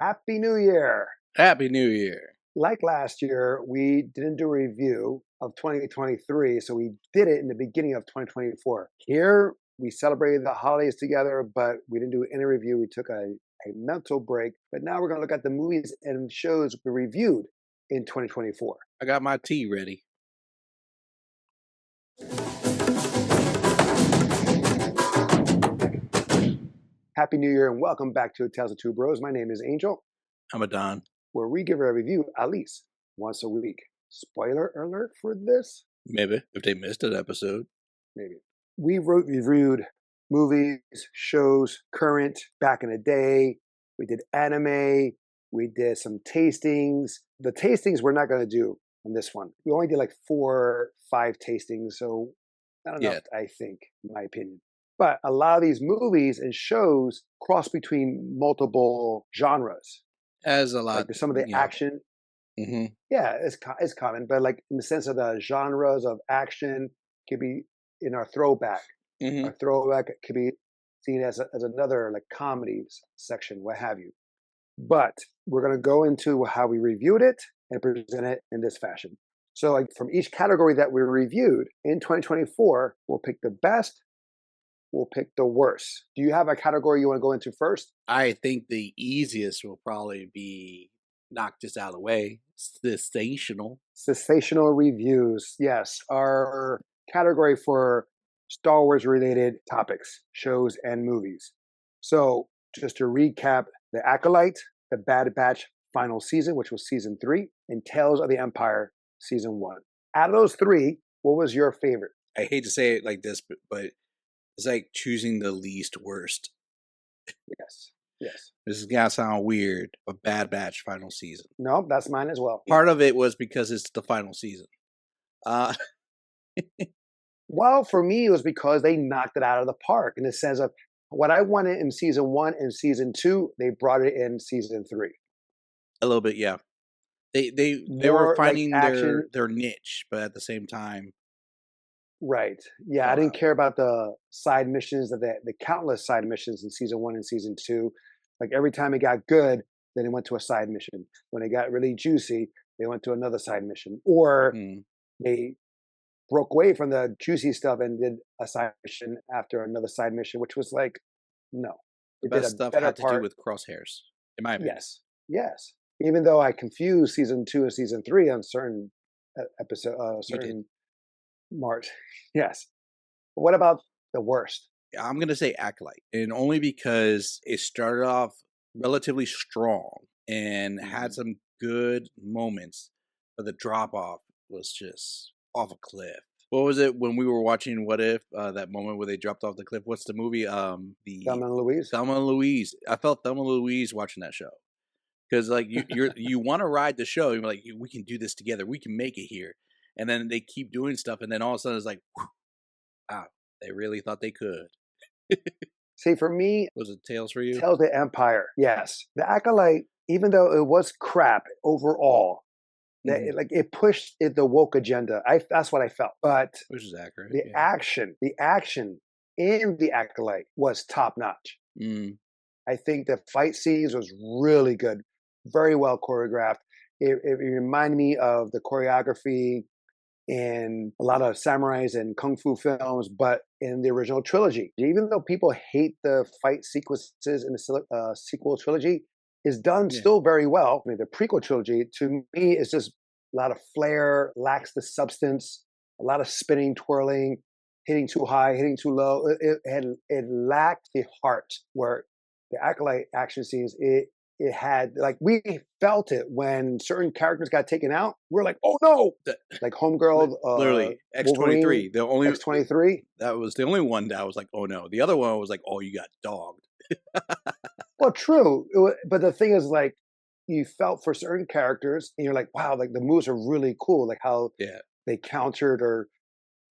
Happy New Year! Happy New Year. Like last year, we didn't do a review of 2023, so we did it in the beginning of 2024. Here, we celebrated the holidays together, but we didn't do any review. We took a mental break, but now we're going to look at the movies and shows we reviewed in 2024. I got my tea ready. Happy New Year and welcome back to Tales of Two Bros. My name is Angel, I'm a Don. where we give a review at least once a week. Spoiler alert for this? Maybe if they missed an episode. Maybe. We reviewed movies, shows, current, back in the day. We did anime. We did some tastings. The tastings we're not going to do on this one. We only did like 4, 5 tastings, so not enough, I think, in my opinion. But a lot of these movies and shows cross between multiple genres. As a lot. Like some of the action. Mm-hmm. Yeah, it's common, but like in the sense of the genres of action could be in our throwback. Mm-hmm. Our throwback could be seen as another like comedies section, what have you. But we're going to go into how we reviewed it and present it in this fashion. So like from each category that we reviewed in 2024, we'll pick the best, we'll pick the worst. Do you have a category you want to go into first? I think the easiest will probably be knock this out of the way. Sensational. Sensational reviews. Yes, our category for Star Wars related topics, shows, and movies. So just to recap, The Acolyte, The Bad Batch final season, which was season 3, and Tales of the Empire season 1. Out of those 3, what was your favorite? I hate to say it like this, but it's like choosing the least worst. Yes. Yes. This is gonna sound weird, but Bad Batch final season. No, that's mine as well. Part of it was because it's the final season. Well, for me, it was because they knocked it out of the park in the sense of what I wanted in season 1 and season 2, they brought it in season 3. A little bit, yeah. They were finding like their niche, but at the same time, right? Yeah, I didn't care about the side missions, the countless side missions in season 1 and season 2. Like every time it got good, then it went to a side mission. When it got really juicy, they went to another side mission, or they broke away from the juicy stuff and did a side mission after another side mission, which was like, no. The best stuff had to do with crosshairs, in my opinion. Yes. Even though I confused season 2 and season 3 on certain certain March. Yes. But what about the worst? I'm going to say Acolyte, and only because it started off relatively strong and had some good moments, but the drop off was just off a cliff. What was it when we were watching What If? That moment where they dropped off the cliff. What's the movie? Thelma and Louise. Thelma and Louise. I felt Thelma and Louise watching that show because like you want to ride the show. You're like, we can do this together. We can make it here. And then they keep doing stuff, and then all of a sudden it's like, wow, they really thought they could. See, for me, was it Tales for you? Tales of the Empire. Yes, The Acolyte. Even though it was crap overall, it pushed the woke agenda. That's what I felt. But which is accurate. The action in The Acolyte was top notch. I think the fight scenes was really good, very well choreographed. It reminded me of the choreography in a lot of samurais and kung fu films, but in the original trilogy. Even though people hate the fight sequences in the sequel trilogy, is done still very well. I mean, the prequel trilogy, to me, is just a lot of flair, lacks the substance, a lot of spinning, twirling, hitting too high, hitting too low. It lacked the heart, where the Acolyte action scenes, it had, like, we felt it when certain characters got taken out. We're like, oh no! Like Homegirl, literally X-23. The only X-23. That was the only one that was like, oh no. The other one was like, oh, you got dogged. Well, true, but the thing is, like, you felt for certain characters, and you're like, wow, like the moves are really cool, like how they countered or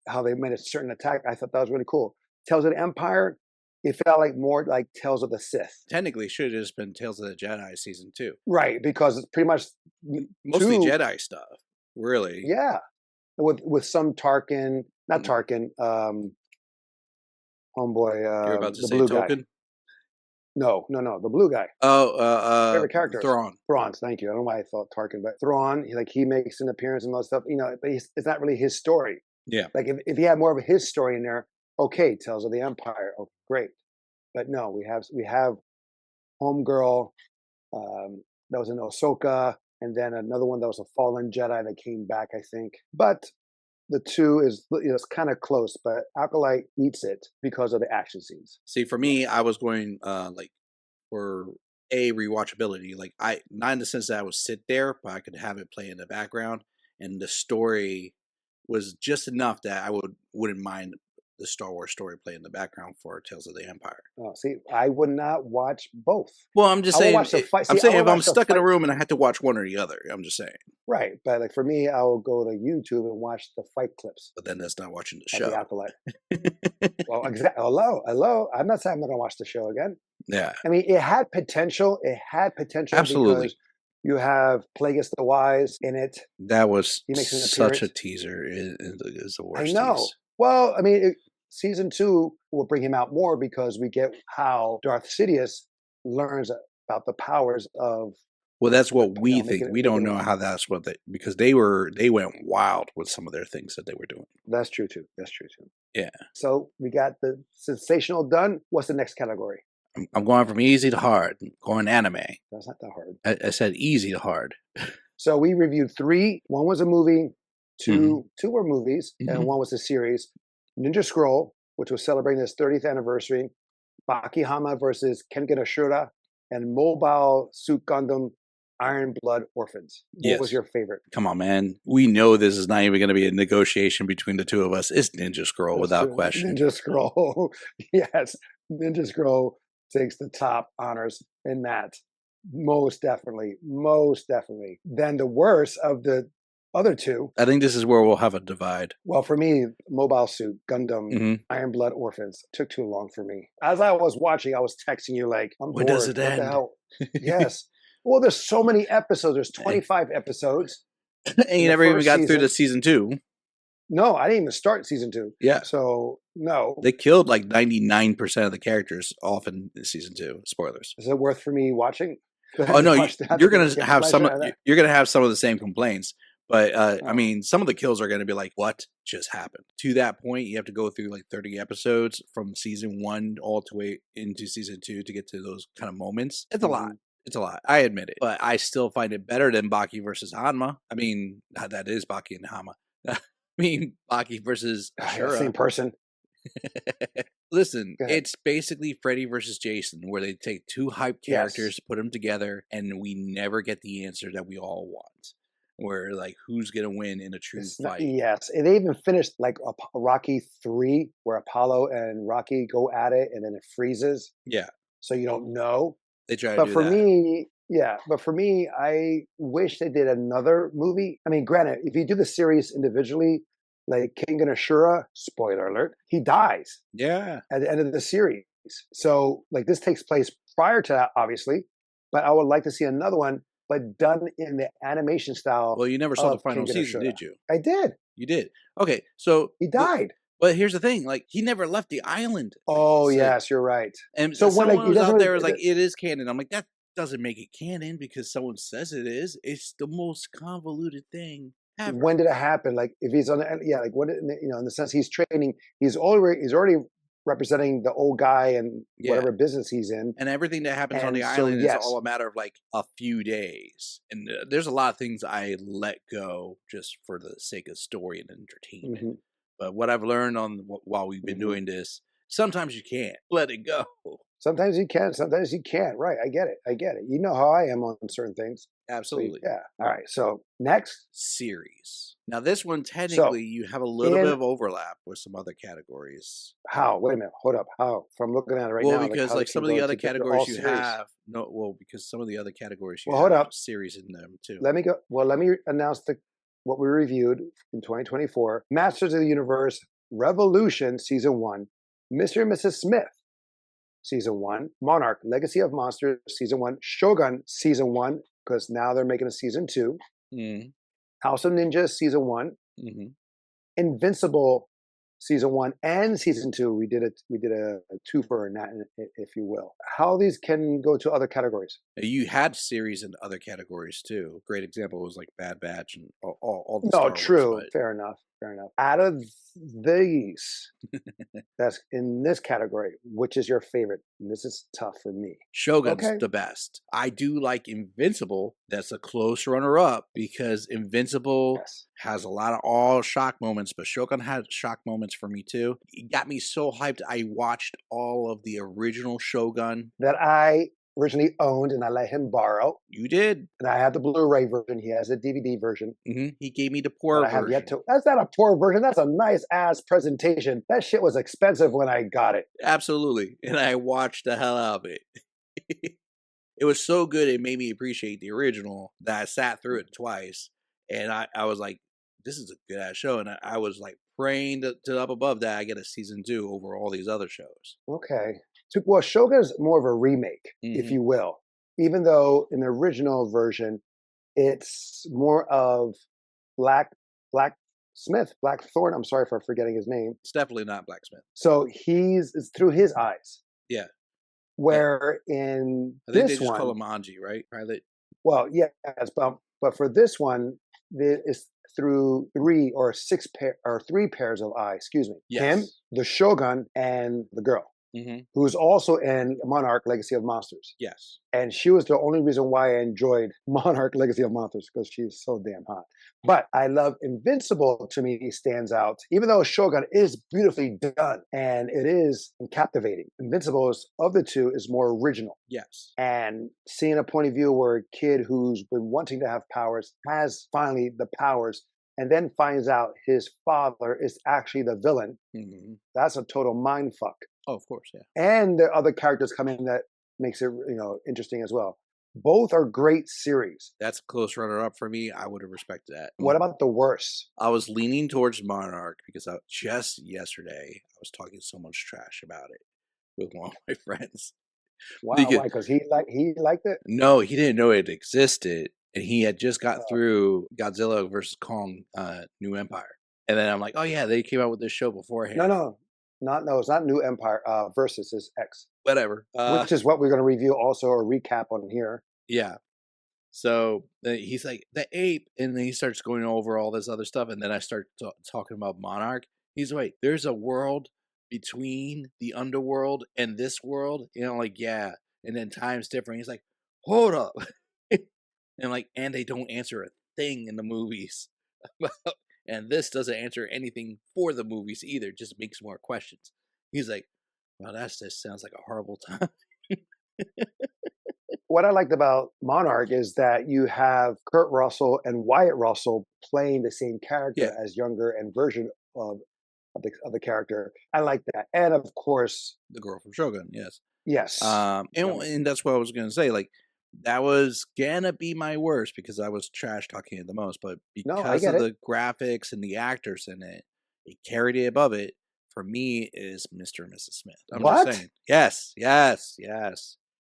how they made a certain attack. I thought that was really cool. Tales of the Empire, it felt like more like Tales of the Sith. Technically, it should have just been Tales of the Jedi season 2. Right, because it's pretty much mostly Jedi stuff, really. Yeah, with some Tarkin, not Tarkin, homeboy, You're about to the say blue Token? guy. No, no, no. The blue guy. Favorite characters. Thrawn. Thrawn. Thank you. I don't know why I thought Tarkin, but Thrawn. He makes an appearance and all that stuff. But it's not really his story. Yeah. Like if he had more of his story in there, okay, Tales of the Empire. Oh, great. But no, we have Homegirl. That was in Ahsoka, and then another one that was a fallen Jedi that came back, I think. But the two is it's kind of close, but Acolyte eats it because of the action scenes. See, for me, I was going like for rewatchability. Like not in the sense that I would sit there, but I could have it play in the background, and the story was just enough that I wouldn't mind the Star Wars story play in the background for Tales of the Empire. Oh, see, I would not watch both. Well, I'm just saying. I'm saying if I'm stuck in a room and I had to watch one or the other, I'm just saying. Right, but like for me, I will go to YouTube and watch the fight clips. But then that's not watching the show. The Acolyte. Well, exactly. Hello. I'm not saying I'm not going to watch the show again. Yeah. I mean, it had potential. Absolutely. Because you have Plagueis the Wise in it. That was such a teaser. Is the worst. I know. Tease. Well, I mean, season 2 will bring him out more because we get how Darth Sidious learns about the powers of. Well, that's what we think. We don't know how that's what because they went wild with some of their things that they were doing. That's true too. Yeah. So we got the sensational done. What's the next category? I'm going from easy to hard. I'm going anime. That's not that hard. I said easy to hard. So we reviewed 3. One was a movie. Two were movies, and one was a series. Ninja Scroll, which was celebrating its 30th anniversary. Baki Hanma versus Kengan Ashura, and Mobile Suit Gundam Iron Blood Orphans. What was your favorite? Come on, man. We know this is not even going to be a negotiation between the two of us. It's Ninja Scroll without question. Ninja Scroll. Yes. Ninja Scroll takes the top honors in that. Most definitely. Then the worst of the other two. I think this is where we'll have a divide. Well, for me, Mobile Suit Gundam Iron Blood Orphans took too long for me. As I was watching, I was texting you like, I'm bored. When does it end? What the hell? Yes. Well, there's so many episodes. There's 25 episodes. And you never even got through to season 2. No, I didn't even start season 2. Yeah. So, no. They killed like 99% of the characters off in season 2. Spoilers. Is it worth for me watching? Oh, no. You're going to have some of the same complaints. But, I mean, some of the kills are going to be like, what just happened? To that point, you have to go through like 30 episodes from season 1 all the way into season 2 to get to those kind of moments. It's a lot. It's a lot. I admit it. But I still find it better than Baki versus Hanma. I mean, that is Baki and Hanma. I mean, Baki versus Ashura. Same person. Listen, it's basically Freddy versus Jason, where they take two hype characters, put them together, and we never get the answer that we all want. Where, like, who's going to win in a true fight? Yes. And they even finished, like, Rocky 3, where Apollo and Rocky go at it, and then it freezes. Yeah. So you don't know. They try to do that. But for me, I wish they did another movie. I mean, granted, if you do the series individually, like Kengan Ashura, spoiler alert, he dies. Yeah. At the end of the series. So, like, this takes place prior to that, obviously. But I would like to see another one, but done in the animation style. Well, you never saw the final season, did you? I did. You did. Okay, so he died. But here's the thing: like, he never left the island. Oh, yes, you're right. And so when someone was out there was like, "It is canon." I'm like, that doesn't make it canon because someone says it is. It's the most convoluted thing ever. When did it happen? Like, if he's on, like, what, in the sense he's training, he's already representing the old guy and whatever business he's in. And everything that happens on the island is all a matter of like a few days. And there's a lot of things I let go just for the sake of story and entertainment. Mm-hmm. But what I've learned while we've been doing this, sometimes you can't let it go. Sometimes you can, sometimes you can't. Right. I get it. You know how I am on certain things. Absolutely. So, yeah. All right. So next series. Now this one, technically, you have a little bit of overlap with some other categories. How? Wait a minute. Hold up. How? From looking at it right now. Well, because like some of the other categories you have, because some of the other categories you have hold up. Series in them too. Let me announce what we reviewed in 2024. Masters of the Universe, Revolution, Season 1. Mr. and Mrs. Smith, Season 1. Monarch, Legacy of Monsters, Season 1. Shogun, Season 1, because now they're making a Season 2. Mm. House of Ninjas, Season 1. Mm-hmm. Invincible, season 1 and season 2. We did a twofer in that, if you will. How these can go to other categories? You had series in other categories too. Great example was like Bad Batch and all the No, Star Wars, true. but Fair enough. Fair enough. Out of these, that's in this category, which is your favorite? And this is tough for me. Shogun's Okay. the best. I do like Invincible. That's a close runner-up because Invincible Yes. has a lot of all shock moments, but Shogun had shock moments for me too. It got me so hyped. I watched all of the original Shogun. That I originally owned and I let him borrow. You did. And I have the Blu-ray version. He has a DVD version. He gave me the poor But I have version. yet to. That's not a poor version. That's a nice ass presentation. That shit was expensive when I got it. Absolutely. And I watched the hell out of it. It was so good, it made me appreciate the original that I sat through it twice. And I was like, this is a good ass show. And I was like praying to up above that I get a season 2 over all these other shows. Okay. Well, Shogun is more of a remake, if you will. Even though in the original version, it's more of Blackthorn. I'm sorry for forgetting his name. It's definitely not Blacksmith. So it's through his eyes. Yeah. Where in I think this they just one, call him Anji, right? Pilot. well, yes, but for this one, it's through three pairs of eyes. Excuse me. Yes. Him, the Shogun, and the girl, who's also in Monarch: Legacy of Monsters. Yes. And she was the only reason why I enjoyed Monarch: Legacy of Monsters, because she's so damn hot. But I love Invincible. To me, stands out, even though Shogun is beautifully done and it is captivating. Invincible of the two is more original. Yes. And seeing a point of view where a kid who's been wanting to have powers has finally the powers, and then finds out his father is actually the villain. That's a total mind fuck. Oh, of course, yeah. And the other characters come in that makes it interesting as well. Both are great series. That's a close runner-up for me. I would have respected that. What about the worst? I was leaning towards Monarch because just yesterday I was talking so much trash about it with one of my friends. Wow, why? Because he liked it? No, he didn't know it existed, and he had just got through Godzilla versus Kong, New Empire, and then I'm like, oh yeah, they came out with this show beforehand. No, it's not New Empire. Versus is X. Whatever. Which is what we're going to review also or recap on here. Yeah. So he's like, the ape, and then he starts going over all this other stuff, and then I start talking about Monarch. He's like, wait, there's a world between the underworld and this world? Like, yeah. And then time's different. He's like, hold up. and they don't answer a thing in the movies. And this doesn't answer anything for the movies either, just makes more questions. He's like, well, that just sounds like a horrible time. What I liked about Monarch is that you have Kurt Russell and Wyatt Russell playing the same character as younger and version of the character. I like that. And of course, the girl from Shogun, yes. Yes. And that's what I was going to say. Like, that was gonna be my worst because I was trash talking it the most, but because of the graphics and the actors in it, it carried it above it. For me, is Mr. and Mrs. Smith. I'm just saying. Yes.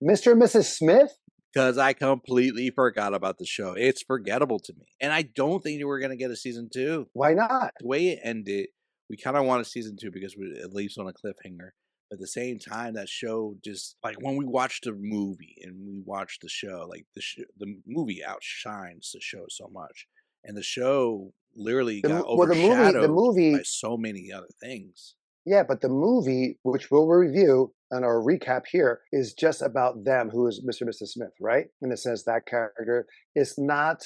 Mr. and Mrs. Smith? Because I completely forgot about the show. It's forgettable to me. And I don't think we're going to get a season 2. Why not? The way it ended, we kind of want a season 2 because it leaves on a cliffhanger. But at the same time, that show just, like, when we watched the movie and we watched the show, like, the movie outshines the show so much. And the show literally got overshadowed by so many other things. Yeah, but the movie, which we'll review and our recap here, is just about them, who is Mr. and Mrs. Smith, right? In a sense, that character is not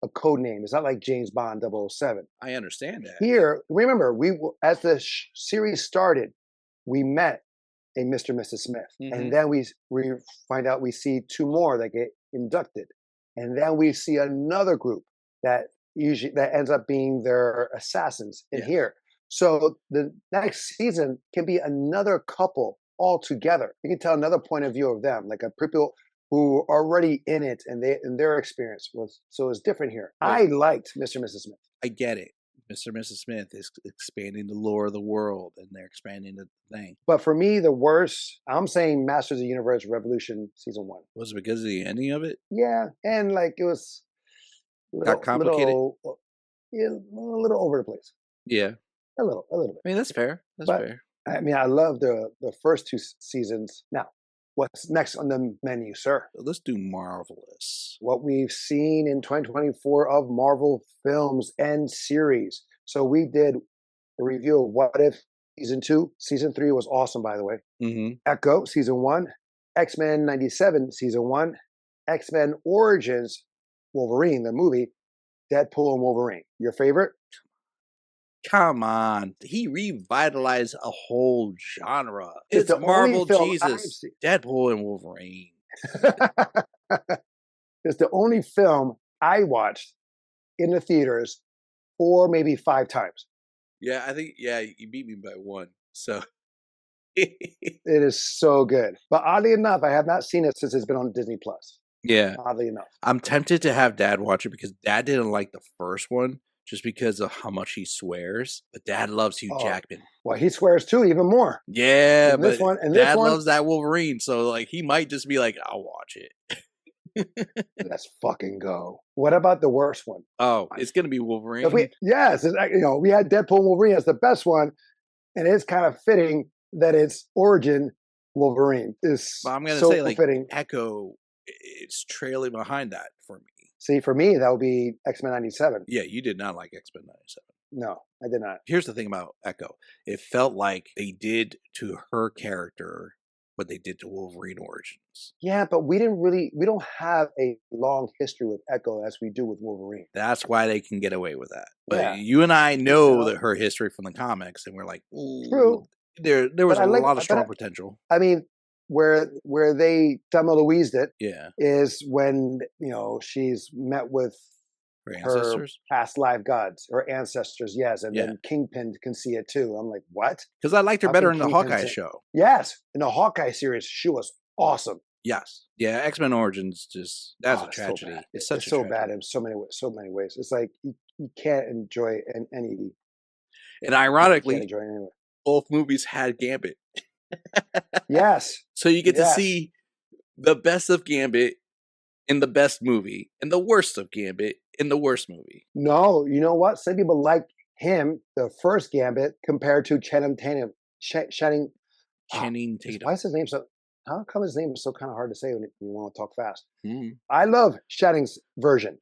a code name. It's not like James Bond 007. I understand that. Here, remember, as the series started, we met a Mr. and Mrs. Smith. And then we find out we see 2 more that get inducted. And then we see another group that ends up being their assassins in here. So the next season can be another couple all together. You can tell another point of view of them, like people who are already in it and their experience was. So it's different here. Right. I liked Mr. and Mrs. Smith. I get it. Mr. and Mrs. Smith is expanding the lore of the world, and they're expanding the thing. But for me, the worst, I'm saying Masters of the Universe Revolution Season 1. Was it because of the ending of it? Yeah, and like it was got complicated. A little over the place. Yeah. A little bit. I mean, that's fair. That's But fair. I mean, I love the first two seasons. Now, what's next on the menu, sir? Let's do Marvelous. What we've seen in 2024 of Marvel films and series. So we did a review of What If season 2. Season 3 was awesome, by the way. Mm-hmm. Echo season 1, X-Men 97 season 1, X-Men Origins Wolverine the movie, Deadpool and Wolverine. Your favorite? Come on. He revitalized a whole genre. It's Marvel Jesus. Deadpool and Wolverine. It's the only film I watched in the theaters 4, maybe 5 times. Yeah, I think, you beat me by 1. So it is so good. But oddly enough, I have not seen it since it's been on Disney Plus. Yeah. Oddly enough. I'm tempted to have Dad watch it because Dad didn't like the first one just because of how much he swears. But Dad loves Hugh Jackman. Well, he swears too, even more. Yeah, but Dad loves that Wolverine, so like he might just be like, I'll watch it. Let's fucking go. What about the worst one? Oh, it's gonna be Wolverine. Yes, we had Deadpool and Wolverine as the best one, and it's kind of fitting that it's origin Wolverine is. But I'm gonna so say like fitting. Echo, it's trailing behind that for me. See, for me, that would be X-Men 97. Yeah, you did not like X-Men 97. No, I did not. Here's the thing about Echo. It felt like they did to her character what they did to Wolverine Origins. Yeah, but we don't have a long history with Echo as we do with Wolverine. That's why they can get away with that. But you and I know that her history from the comics, and we're like, true. There was a lot of strong potential. I mean, where they Thelma Louised it is when she's met with her past life gods, her ancestors, yes, and then Kingpin can see it too. I'm like, what? Because I liked her better in the Hawkeye show. Yes, in the Hawkeye series, she was awesome. Yes, yeah, X-Men Origins that's a tragedy. It's so bad in so many ways. It's like you can't enjoy any. And ironically, both movies had Gambit. Yes. So you get to see the best of Gambit in the best movie and the worst of Gambit in the worst movie. No, you know what? Some people like him, the first Gambit, compared to Channing Tatum. Channing Tatum. Why is his name so? How come his name is so kind of hard to say when you want to talk fast? I love Channing's version.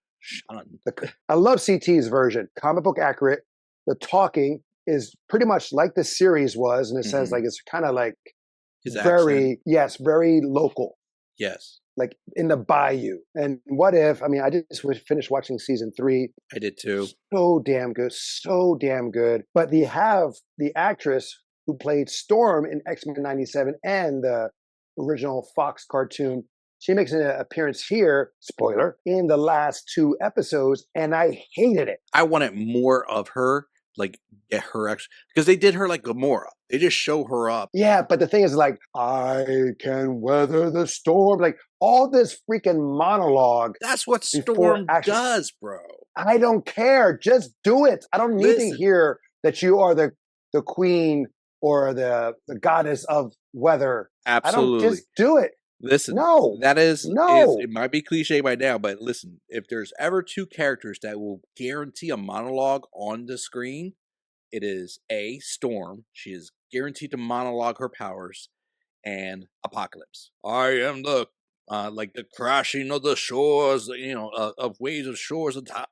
I love CT's version. Comic book accurate. The talking is pretty much like the series was, in a sense, like it's kind of like his very very local. Yes. Like in the bayou. And What If, I mean, I just finished watching season 3. I did too. So damn good. But they have the actress who played Storm in X-Men 97 and the original Fox cartoon. She makes an appearance here, spoiler, in the last 2 episodes, and I hated it. I wanted more of her, like get her because they did her like Gamora. They just show her up. Yeah, but the thing is, like, I can weather the storm. Like all this freaking monologue. That's what Storm does, bro. I don't care. Just do it. I don't need to hear that you are the queen or the goddess of weather. Absolutely. I don't, just do it. Listen, no, that is no. It might be cliche by now, but listen, if there's ever 2 characters that will guarantee a monologue on the screen, it is A, Storm. She is guaranteed to monologue her powers, and Apocalypse. I am the like the crashing of the shores, of waves of shores of time.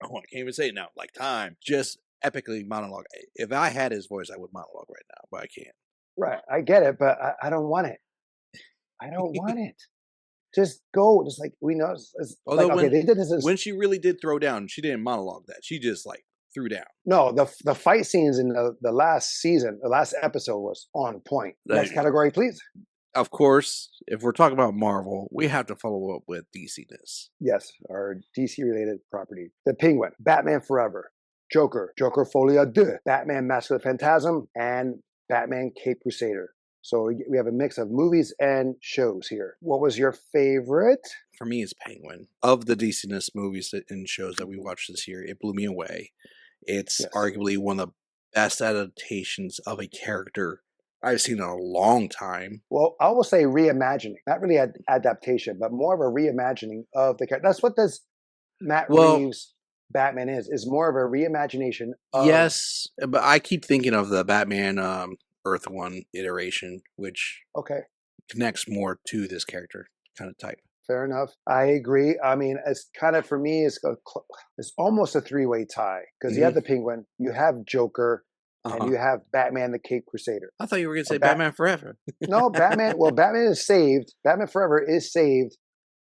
Oh, I can't even say it now. Like time, just epically monologue. If I had his voice, I would monologue right now, but I can't. Right, I get it, but I don't want it. I don't want it. Just go. Just like we know. Although like, they did this when she really did throw down, she didn't monologue that. She just like threw down. No, the fight scenes in the last season, the last episode was on point. Next category, please. Of course, if we're talking about Marvel, we have to follow up with DC-ness. Yes, our DC-related property. The Penguin, Batman Forever, Joker, Joker Folie à Deux, Batman Mask of the Phantasm, and Batman Cape Crusader. So we have a mix of movies and shows here. What was your favorite? For me, it's Penguin. Of the DC-ness movies and shows that we watched this year, it blew me away. It's arguably one of the best adaptations of a character I've seen in a long time. Well, I will say reimagining. Not really adaptation, but more of a reimagining of the character. That's what this Matt Reeves Batman is more of a reimagination of... Yes, but I keep thinking of the Batman Earth One iteration, which Okay, connects more to this character kind of type. fair enough. I agree. I mean, it's kind of, for me, it's almost a three-way tie because you have the Penguin, you have Joker, and you have Batman the Caped Crusader. I thought you were going to say Batman Forever. No, Batman. Well, Batman is saved. Batman Forever is saved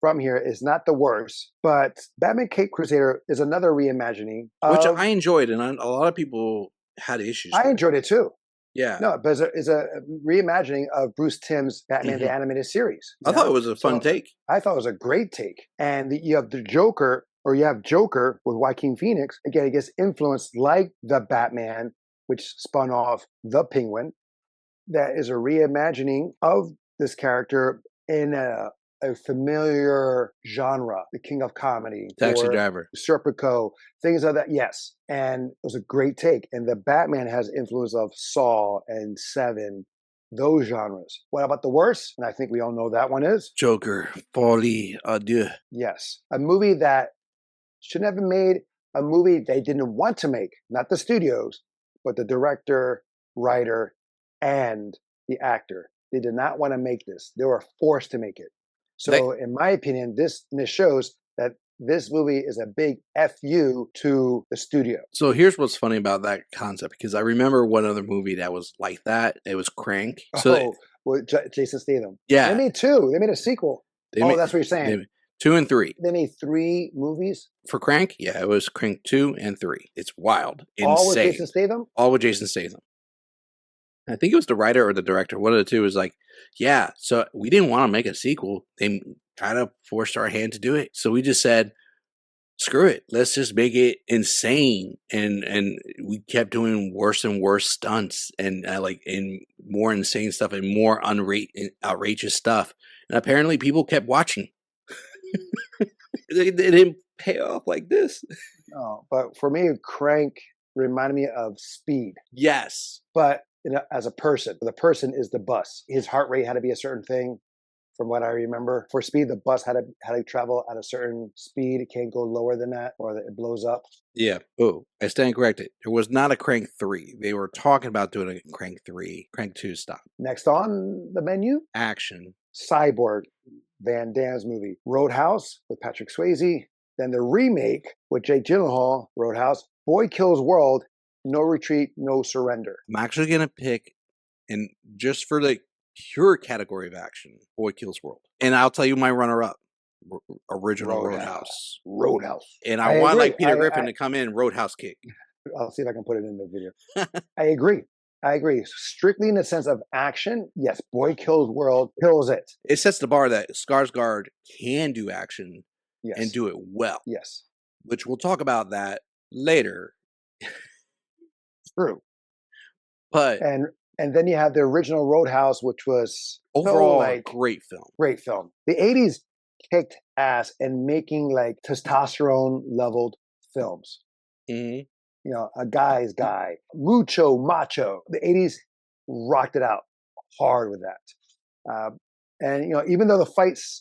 from here. Is not the worst, but Batman Caped Crusader is another reimagining, which I enjoyed, and a lot of people had issues. I enjoyed it too. Yeah. No, but it's a reimagining of Bruce Timm's Batman the Animated Series. I thought it was a fun take. I thought it was a great take. And you have the Joker, or you have Joker with Joaquin Phoenix. Again, it gets influenced like the Batman, which spun off the Penguin. That is a reimagining of this character in a familiar genre, the King of Comedy, Taxi Driver, Serpico, things like that. Yes, and it was a great take. And the Batman has influence of Saw and Seven, those genres. What about the worst? And I think we all know that one is Joker, Folie à Deux. Yes, a movie that shouldn't have been made. A movie they didn't want to make, not the studios, but the director, writer, and the actor. They did not want to make this. They were forced to make it. So, in my opinion, this shows that this movie is a big FU to the studio. So here's what's funny about that concept, because I remember one other movie that was like that. It was Crank. So with Jason Statham. Yeah. They made two. They made a sequel. That's what you're saying. 2 and 3. They made 3 movies? For Crank? Yeah, it was Crank 2 and 3. It's wild. Insane. All with Jason Statham? All with Jason Statham. I think it was the writer or the director. One of the two was like, yeah, so we didn't want to make a sequel. They kind of forced our hand to do it. So we just said, screw it. Let's just make it insane. And we kept doing worse and worse stunts and more insane stuff and more outrageous stuff. And apparently people kept watching. It didn't pay off like this. No, but for me, Crank reminded me of Speed. Yes. But as a person, the person is the bus. His heart rate had to be a certain thing, from what I remember. For Speed, the bus had to travel at a certain speed. It can't go lower than that, or it blows up. Yeah. Oh, I stand corrected. There was not a Crank 3. They were talking about doing a Crank 3. Crank 2 stopped. Next on the menu, action. Cyborg, Van Damme's movie. Roadhouse with Patrick Swayze. Then the remake with Jake Gyllenhaal, Roadhouse. Boy Kills World, No Retreat, No Surrender. I'm actually going to pick, and just for the pure category of action, Boy Kills World. And I'll tell you my runner-up, original Roadhouse. Roadhouse. And I want like Peter Griffin to come in, Roadhouse kick. I'll see if I can put it in the video. I agree. Strictly in the sense of action, yes, Boy Kills World kills it. It sets the bar that Skarsgård can do action and do it well. Yes. Which we'll talk about that later. True. But and then you have the original Roadhouse, which was overall great film. Great film. The 80s kicked ass in making like testosterone leveled films. Mm-hmm. You know, a guy's guy, mucho macho. The 80s rocked it out hard with that. And, you know, even though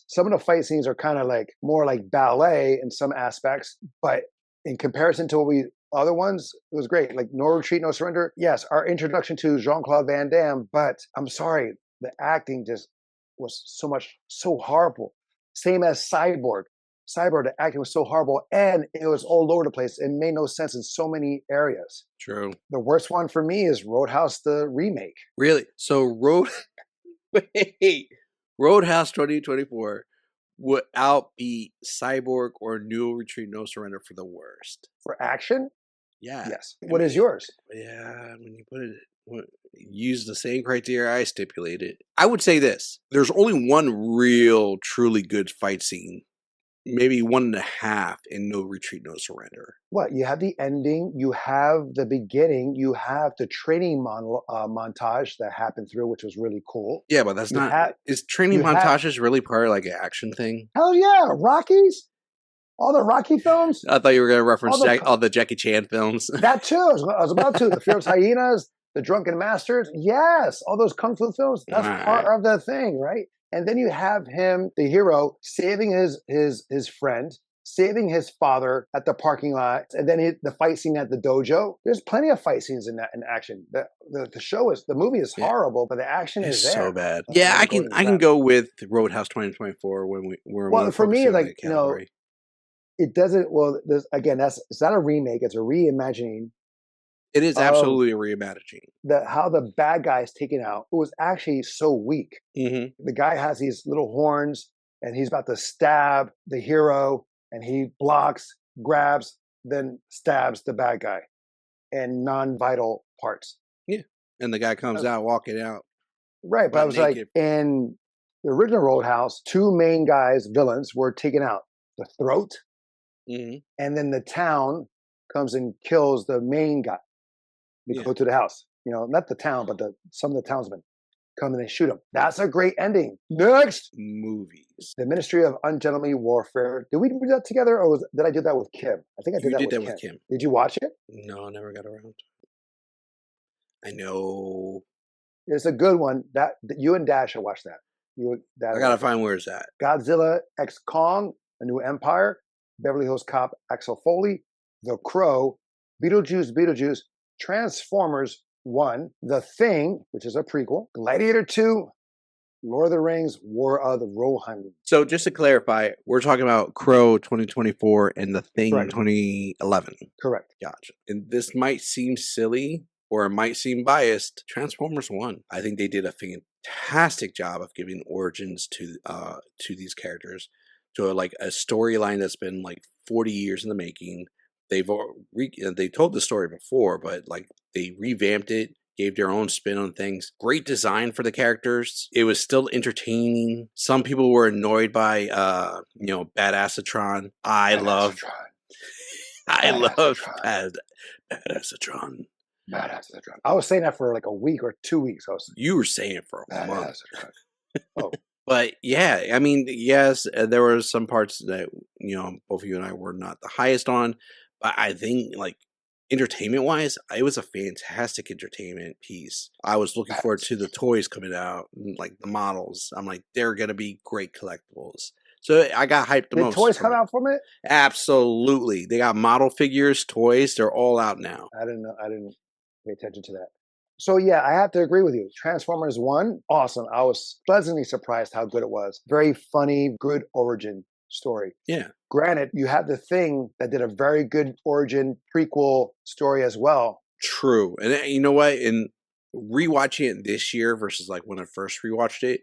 some of the fight scenes are kind of like more like ballet in some aspects, but in comparison to other ones, it was great. Like No Retreat, No Surrender. Yes, our introduction to Jean-Claude Van Damme, but I'm sorry, the acting just was so horrible. Same as Cyborg. Cyborg, the acting was so horrible, and it was all over the place. It made no sense in so many areas. True. The worst one for me is Roadhouse, the remake. Really? So Roadhouse 2024 would outbeat Cyborg or No Retreat, No Surrender for the worst. For action? Yeah. Yes. What is yours? Yeah, when you put it, use the same criteria I stipulated. I would say this. There's only one real, truly good fight scene. Maybe 1.5 in No Retreat, No Surrender. What? You have the ending, you have the beginning, you have the training montage that happened through, which was really cool. Yeah, but that's is training montages really part of like an action thing? Hell yeah, Rockies. All the Rocky films. I thought you were going to reference all the Jackie Chan films. That too. I was about to. The Fierce Hyenas, The Drunken Masters. Yes, all those kung fu films. That's part of the thing, right? And then you have him, the hero, saving his friend saving his father at the parking lot, and then the fight scene at the dojo. There's plenty of fight scenes in action. The movie is horrible, but the action is there. So bad. Yeah, I can go with Roadhouse 2024 well, for me, like, it doesn't. Well, it's not a remake; it's a reimagining. It is absolutely a reimagining. How the bad guy is taken out. It was actually so weak. Mm-hmm. The guy has these little horns, and he's about to stab the hero, and he blocks, grabs, then stabs the bad guy, and non-vital parts. Yeah, and the guy comes out walking out. Right, but I was naked. Like, in the original Roadhouse, two main villains were taken out: the Throat, and then the town comes and kills the main guy. They go to the house. Not the town, but some of the townsmen come and they shoot him. That's a great ending. Next movies. The Ministry of Ungentlemanly Warfare. Did we do that together, or did I do that with Kim? I think I did that with Kim. Did you watch it? No, I never got around to it. I know. It's a good one. That you and Dad should watch that. I gotta find where it's at. Godzilla x Kong: A New Empire. Beverly Hills Cop Axel Foley. The Crow. Beetlejuice. Transformers 1, The Thing, which is a prequel, Gladiator 2, Lord of the Rings, War of the Rohirrim. So just to clarify, we're talking about Crow 2024 and The Thing 2011. Correct. Gotcha. And this might seem silly or it might seem biased. Transformers 1, I think they did a fantastic job of giving origins to these characters, to a storyline that's been 40 years in the making. They told the story before, but they revamped it, gave their own spin on things. Great design for the characters. It was still entertaining. Some people were annoyed by Badassatron. I love Badassatron. I was saying that for a week or 2 weeks. You were saying it for a month. Oh. But yeah, I mean, yes, there were some parts that both of you and I were not the highest on. But I think, entertainment-wise, it was a fantastic entertainment piece. I was looking forward to the toys coming out, the models. I'm like, they're going to be great collectibles. So I got hyped the most. Did toys come out from it? Absolutely. They got model figures, toys. They're all out now. I didn't know. I didn't pay attention to that. So yeah, I have to agree with you. Transformers 1, awesome. I was pleasantly surprised how good it was. Very funny, good origin story. Yeah. Granted, you have The Thing that did a very good origin prequel story as well. True. And you know what? In rewatching it this year versus when I first rewatched it,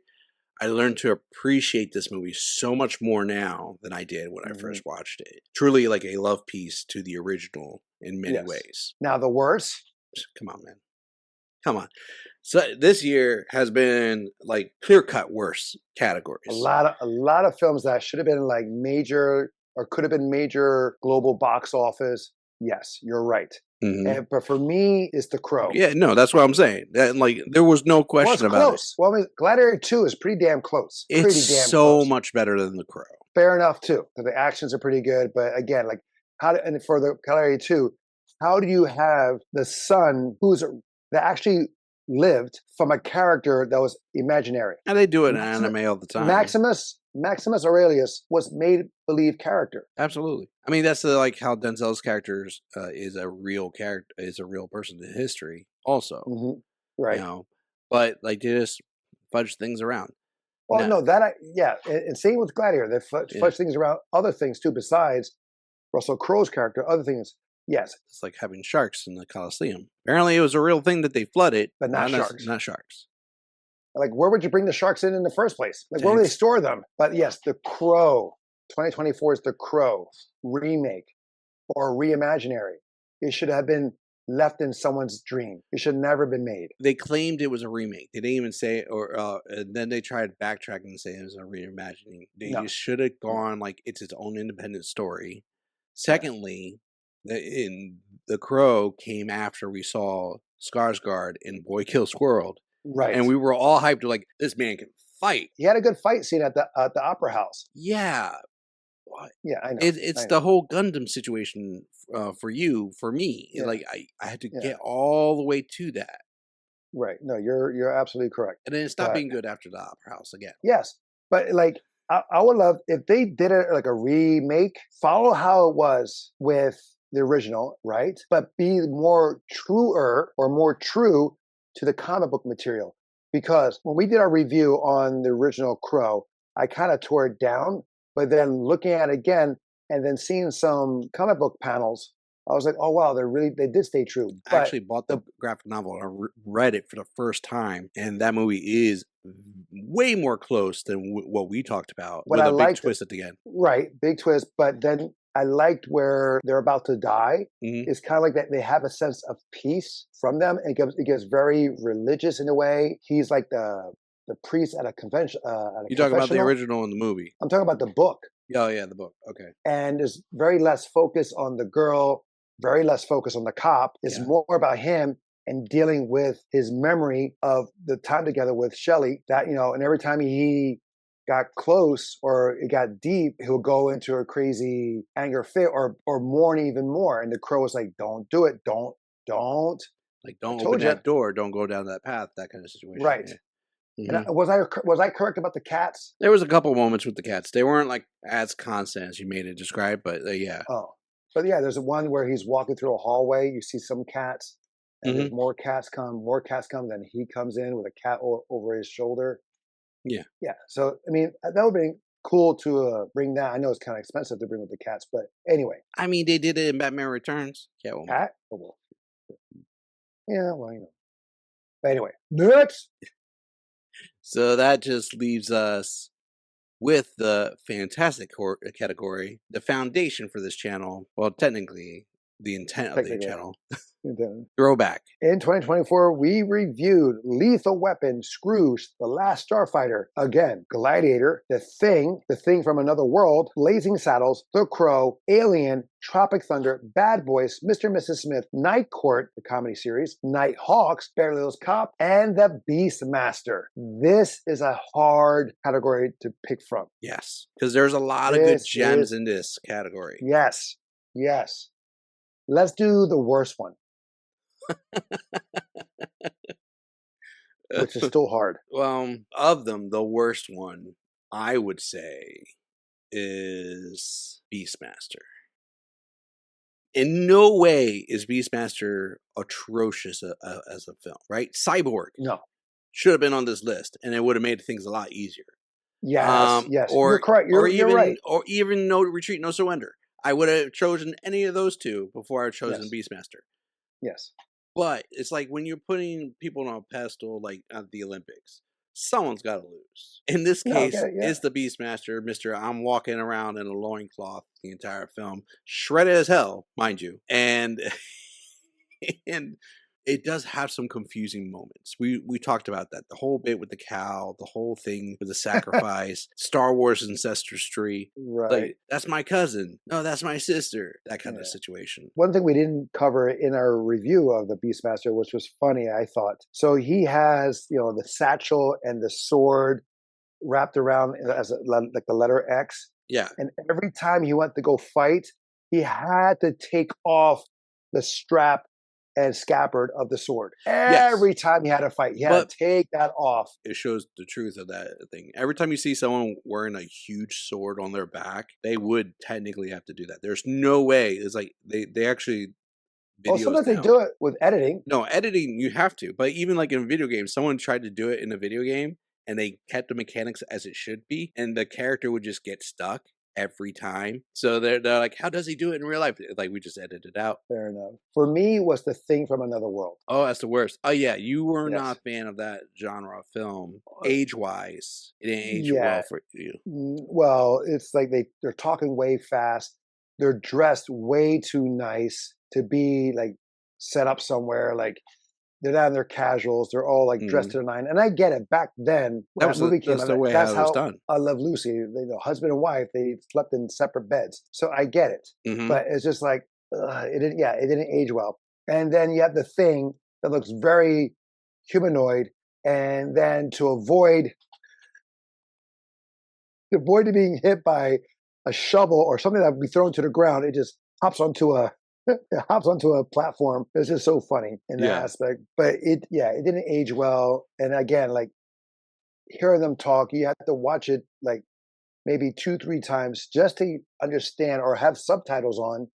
I learned to appreciate this movie so much more now than I did when I first watched it. Truly a love piece to the original in many ways. Now the worst? Come on, man. Come on. So this year has been clear-cut worse categories. A lot of films that should have been major or could have been major global box office. Yes, you're right. Mm-hmm. But for me, it's The Crow. Yeah, no, that's what I'm saying. That there was no question about it. Well, I mean, Gladiator 2 is pretty damn close. It's so much better than The Crow. Fair enough too. The actions are pretty good, but again, and for the Gladiator 2, how do you have the son that actually lived from a character that was imaginary? And they do it in anime all the time. Maximus Aurelius was made-believe character. Absolutely. I mean, that's how Denzel's character is a real character, is a real person in history also. Mm-hmm. Right. But they just fudge things around. Well, and same with Gladiator. They fudge things around other things too, besides Russell Crowe's character, other things. Yes. It's like having sharks in the Colosseum. Apparently it was a real thing that they flooded. But not sharks. Not sharks. Where would you bring the sharks in the first place? Where would they store them? But yes, The Crow. 2024 is The Crow remake or reimaginary. It should have been left in someone's dream. It should have never been made. They claimed it was a remake. They didn't even say it, and then they tried backtracking and saying it was a reimagining. They just should have gone it's its own independent story. Secondly, in The Crow came after we saw Skarsgård in Boy Kills World. Right. And we were all hyped this man can fight. He had a good fight scene at the Opera House. Yeah. Yeah, I know. It's the whole Gundam situation for me. Yeah. I had to get all the way to that. Right. No, you're absolutely correct. And then it stopped being good after the Opera House again. Yes. But I would love if they did it like a remake, follow how it was with the original, right? But be more truer or more true to the comic book material. Because when we did our review on the original Crow, I kind of tore it down, but then looking at it again and then seeing some comic book panels, I was like, oh wow, they did stay true. I actually bought the graphic novel and I read it for the first time, and that movie is way more close than what we talked about, with a big twist at the end. Right, big twist. But then I liked where they're about to die. It's kind of like that they have a sense of peace from them. It gets very religious in a way. He's like the priest at a convention. You're talking about the original in the movie? I'm talking about the book. Oh yeah, the book. Okay. And there's very less focus on the girl, very less focus on the cop. It's more about him and dealing with his memory of the time together with Shelley. That, and every time he got close or it got deep, he'll go into a crazy anger fit or mourn even more. And the Crow was like, don't do it. Don't. Like, don't open that door. Don't go down that path. That kind of situation. Right. Yeah. And was I correct about the cats? There was a couple moments with the cats. They weren't like as constant as you made it describe, but yeah. Oh. But yeah, there's one where he's walking through a hallway. You see some cats, and there's more cats come. Then he comes in with a cat over his shoulder. Yeah. Yeah. So, I mean, that would be cool to bring that. I know it's kind of expensive to bring with the cats, but anyway. I mean, they did it in Batman Returns. Cat? Oh, well. Yeah, well, But anyway, next. So that just leaves us with the fantastic category, the foundation for this channel. Well, technically, the intent of the channel. Throwback. In 2024, we reviewed Lethal Weapon, Scrooge, The Last Starfighter, again, Gladiator, The Thing from Another World, Blazing Saddles, The Crow, Alien, Tropic Thunder, Bad Boys, Mr. and Mrs. Smith, Night Court, the comedy series, Nighthawks, Beverly Hills Cop, and The Beastmaster. This is a hard category to pick from. Yes, because there's a lot of good gems in this category. Yes. Let's do the worst one. Which is still hard. Well, of them, the worst one, I would say, is Beastmaster. In no way is Beastmaster atrocious as a film, right? Cyborg. No. Should have been on this list, and it would have made things a lot easier. Yes. You're correct. You're right. Or even No Retreat, No Surrender. I would have chosen any of those two before I chosen Beastmaster. Yes. But it's like when you're putting people on a pedestal, like at the Olympics, someone's got to lose. In this case, it's the Beastmaster, Mr. I'm walking around in a loincloth the entire film, shredded as hell, mind you. And it does have some confusing moments. We talked about that. The whole bit with the cow, the whole thing with the sacrifice, Star Wars ancestry. Right. Like, that's my cousin. No, that's my sister. That kind of situation. One thing we didn't cover in our review of the Beastmaster, which was funny, I thought. So he has, the satchel and the sword wrapped around as like the letter X. Yeah. And every time he went to go fight, he had to take off the strap and scabbard of the sword. Every time he had a fight, he had to take that off. It shows the truth of that thing. Every time you see someone wearing a huge sword on their back, they would technically have to do that. There's no way. It's like they actually sometimes they do it with editing. No, editing you have to. But even like in video games, someone tried to do it in a video game and they kept the mechanics as it should be, and the character would just get stuck every time. So they're like, how does he do it in real life? Like, we just edited it out. Fair enough. For me, was The Thing from Another World. Oh, that's the worst. Oh yeah, you were not a fan of that genre of film. Age-wise, it didn't age well for you. Well, it's like they're talking way fast. They're dressed way too nice to be like set up somewhere. Like, they're not in their casuals. They're all like dressed to the nine. And I get it. Back then, when that movie came out, that's how it was done. I Love Lucy. Husband and wife, they slept in separate beds. So I get it. But it's just like, it didn't age well. And then you have The Thing that looks very humanoid. And then to avoid being hit by a shovel or something that would be thrown to the ground, it just hops onto a platform. It's just so funny in that aspect. But it didn't age well. And again, like hearing them talk, you have to watch it like maybe 2-3 times just to understand or have subtitles on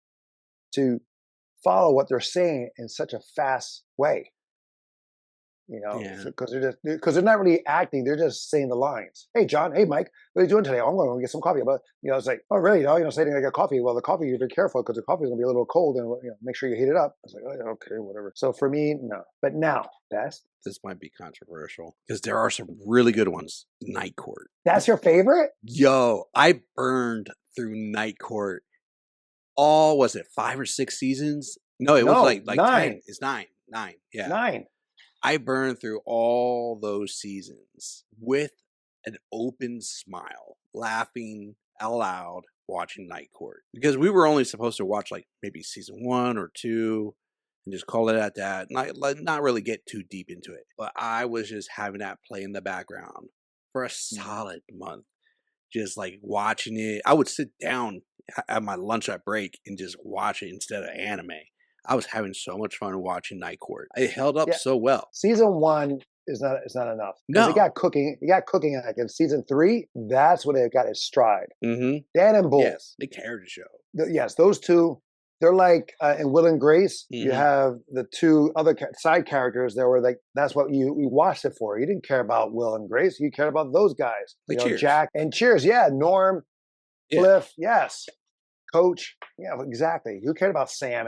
to follow what they're saying in such a fast way. Yeah. Because they're not really acting; they're just saying the lines. Hey, John. Hey, Mike. What are you doing today? I'm going to get some coffee. But it's like, oh, really? Saying I got coffee. Well, the coffee, you be careful because the coffee is going to be a little cold, and make sure you heat it up. I was like, oh, yeah, okay, whatever. So for me, no. But now, best. This might be controversial because there are some really good ones. Night Court. That's your favorite? Yo, I burned through Night Court. All was it 5 or 6 seasons? No, it was like 9. 10. It's 9. Yeah. 9. I burned through all those seasons with an open smile, laughing out loud, watching Night Court. Because we were only supposed to watch like maybe season 1 or 2 and just call it at that. Not really get too deep into it. But I was just having that play in the background for a solid month. Just like watching it. I would sit down at my lunch at break and just watch it instead of anime. I was having so much fun watching Night Court. It held up so well. Season 1 is not enough. No, it got cooking. It got cooking like in season 3. That's when it got its stride. Mm-hmm. Dan and Bull. Yes, they carried the show. Yes, those two. They're like in Will and Grace. Mm-hmm. You have the 2 other side characters that were like that's what you watched it for. You didn't care about Will and Grace. You cared about those guys. Like Cheers. Jack and Cheers. Yeah, Norm, Cliff. Yes, Coach. Yeah, exactly. You cared about Sam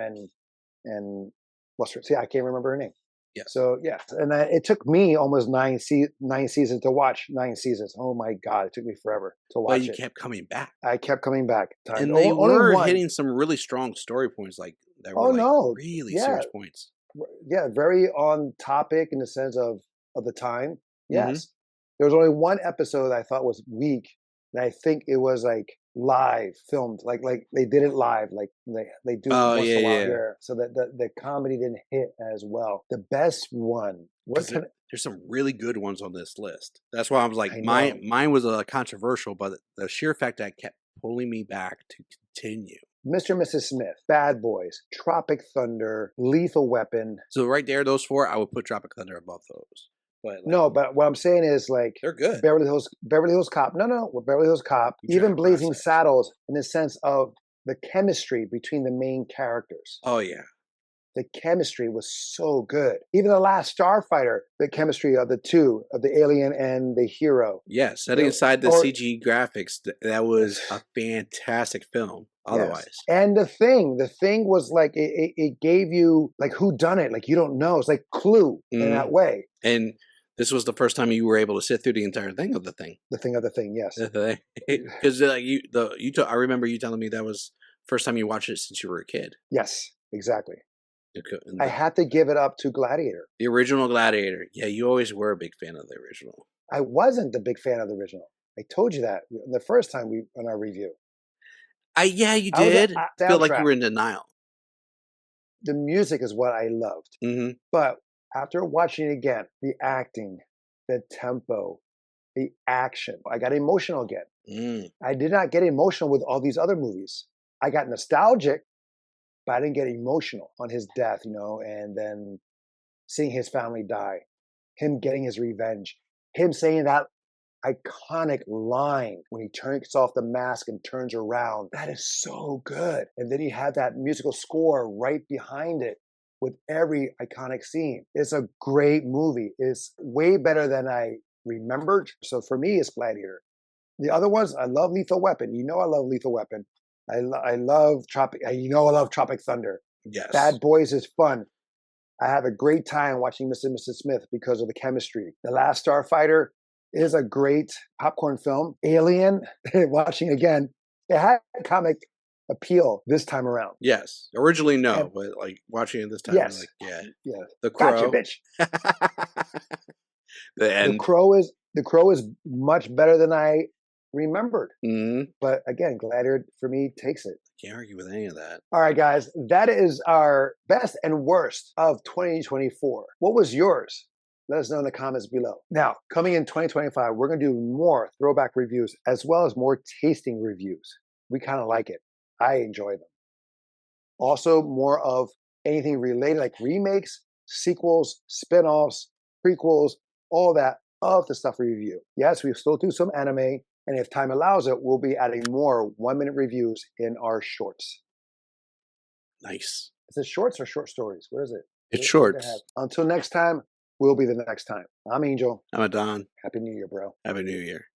and what's her? See, I can't remember her name. Yeah. So yeah, and it took me almost 9 seasons to watch 9 seasons. Oh my God, it took me forever to watch. But you kept coming back. I kept coming back. And they were hitting some really strong story points, like that were really serious points. Yeah, very on topic in the sense of the time. Yes, there was only one episode I thought was weak, and I think it was like live filmed, like they did it live, like they do once in a while here, so that the comedy didn't hit as well. The best one there's some really good ones on this list. That's why I was like, mine was controversial, but the sheer fact that kept pulling me back to continue. Mr. and Mrs. Smith, Bad Boys, Tropic Thunder, Lethal Weapon. So right there, those 4, I would put Tropic Thunder above those. But no, but what I'm saying is like they're good. Beverly Hills Cop. No, Beverly Hills Cop. Even Blazing Saddles, in the sense of the chemistry between the main characters. Oh yeah, the chemistry was so good. Even The Last Starfighter, the chemistry of the 2, of the alien and the hero. Yeah, setting aside the CG graphics, that was a fantastic film. Otherwise, and the thing was like it gave you like who done it, like you don't know. It's like Clue in that way. And this was the first time you were able to sit through the entire thing of the thing. The thing of the thing, yes. Because I remember you telling me that was first time you watched it since you were a kid. Yes, exactly. I had to give it up to Gladiator. The original Gladiator. Yeah, you always were a big fan of the original. I wasn't a big fan of the original. I told you that the first time on our review. Yeah, you did. I feel like you were in denial. The music is what I loved. Mm-hmm. But after watching it again, the acting, the tempo, the action, I got emotional again. I did not get emotional with all these other movies. I got nostalgic, but I didn't get emotional on his death, and then seeing his family die, him getting his revenge, him saying that iconic line when he takes off the mask and turns around. That is so good. And then he had that musical score right behind it with every iconic scene. It's a great movie. It's way better than I remembered. So for me, it's Gladiator. The other ones, I love Lethal Weapon. I love Lethal Weapon. I love Tropic. I love Tropic Thunder. Yes. Bad Boys is fun. I have a great time watching Mr. and Mrs. Smith because of the chemistry. The Last Starfighter is a great popcorn film. Alien, watching again, it had comic appeal this time around. Yes. Originally, no, but like watching it this time, yes. Like, yeah. Yeah. The Crow. Gotcha, bitch. The end. The Crow is much better than I remembered. Mm-hmm. But again, Gladiator for me takes it. Can't argue with any of that. All right, guys, that is our best and worst of 2024. What was yours? Let us know in the comments below. Now, coming in 2025, we're going to do more throwback reviews as well as more tasting reviews. We kind of like it. I enjoy them. Also, more of anything related like remakes, sequels, spin-offs, prequels, all that of the stuff we review. Yes, we still do some anime. And if time allows it, we'll be adding more 1-minute reviews in our shorts. Nice. Is it shorts or short stories? What is it? It's shorts. Until next time, we'll be the next time. I'm Angel. I'm Adon. Happy New Year, bro. Happy New Year.